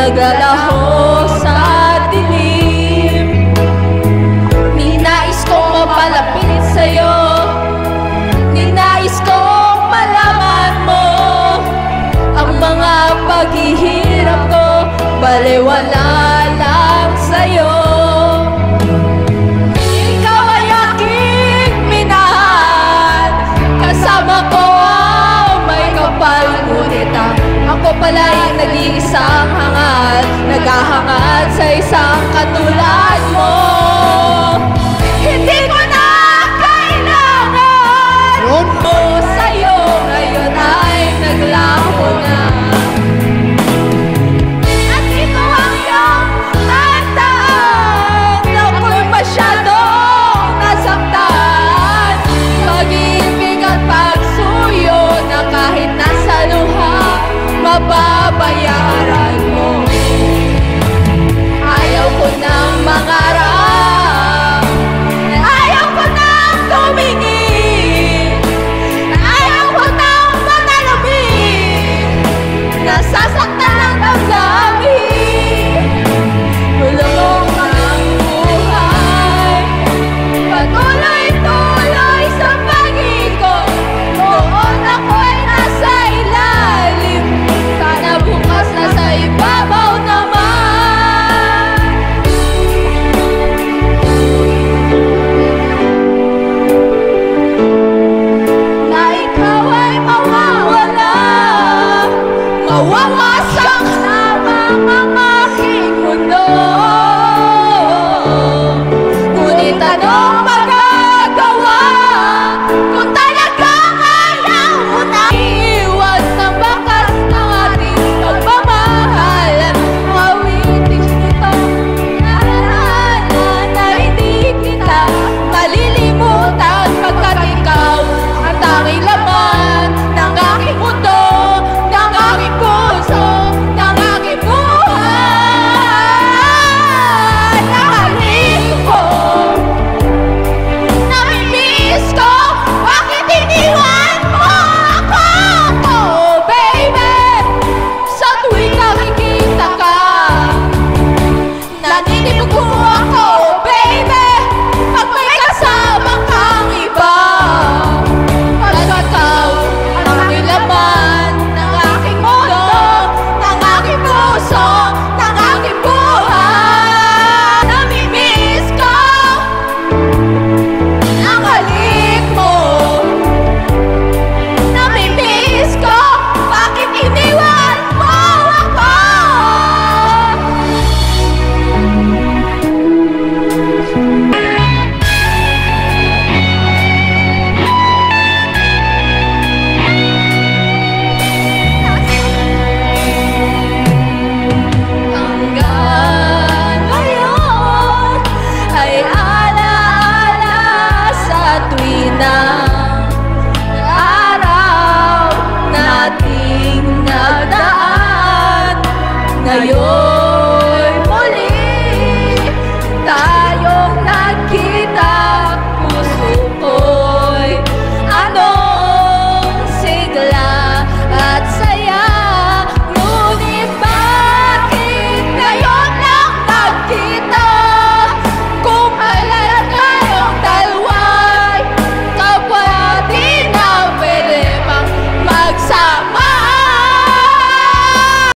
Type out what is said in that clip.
naglalaho sa dilim. Ninais kong mapalapit sa'yo, ninais kong malaman mo ang mga paghihirap ko, baliwala lang sa'yo. Ikaw ay aking minahal, kasama ko may kapal, ngunit ako pala'y nag-iisang hangal, naghahangad sa isang katulad mo. Hindi ko na kailangan mo sa'yo, ngayon ay naglaho na. At ito ang iyong tandaan, ako'y masyadong nasaktan. Pag-ibig at pagsuyo na kahit nasa luha, mababayaran mo. Ayaw ko nang mangarap, ayaw ko nang tumingin, ayaw ko nang manalamin, nasasaktan ang damdamin. Bulong ang buhay, patuloy-tuloy sa pag-ikot, noon ako'y nasa ilalim, sana bukas nasa ibabaw naman. Na ikaw ay mawawala, mawawasak lamang ang aking mundo. Ngunit anong magagawa kung talagang ayaw mo na? Iwas ng bakas ng ating pagmamahal, awitin ito, naalala na hindi kita malilimutan, pagkat ikaw ang tanging laman ng aking mundo, ng aking puso, ng aking buhay. Nahalik ko, namimiss ko, bakit iniwan mo ako? Oh baby, sa tuwing nakikita ka, naninibog mo ako, baby, pag may kasama kang iba. Pagkat ikaw ang tanging laman ng aking mundo, ng aking puso, ng aking buhay. Namimiss ko ang halik mo, namimiss ko, bakit iniwan mo ako? Hanggang ngayon ay alaala sa tuwing na araw nating nagdaan. Ngayon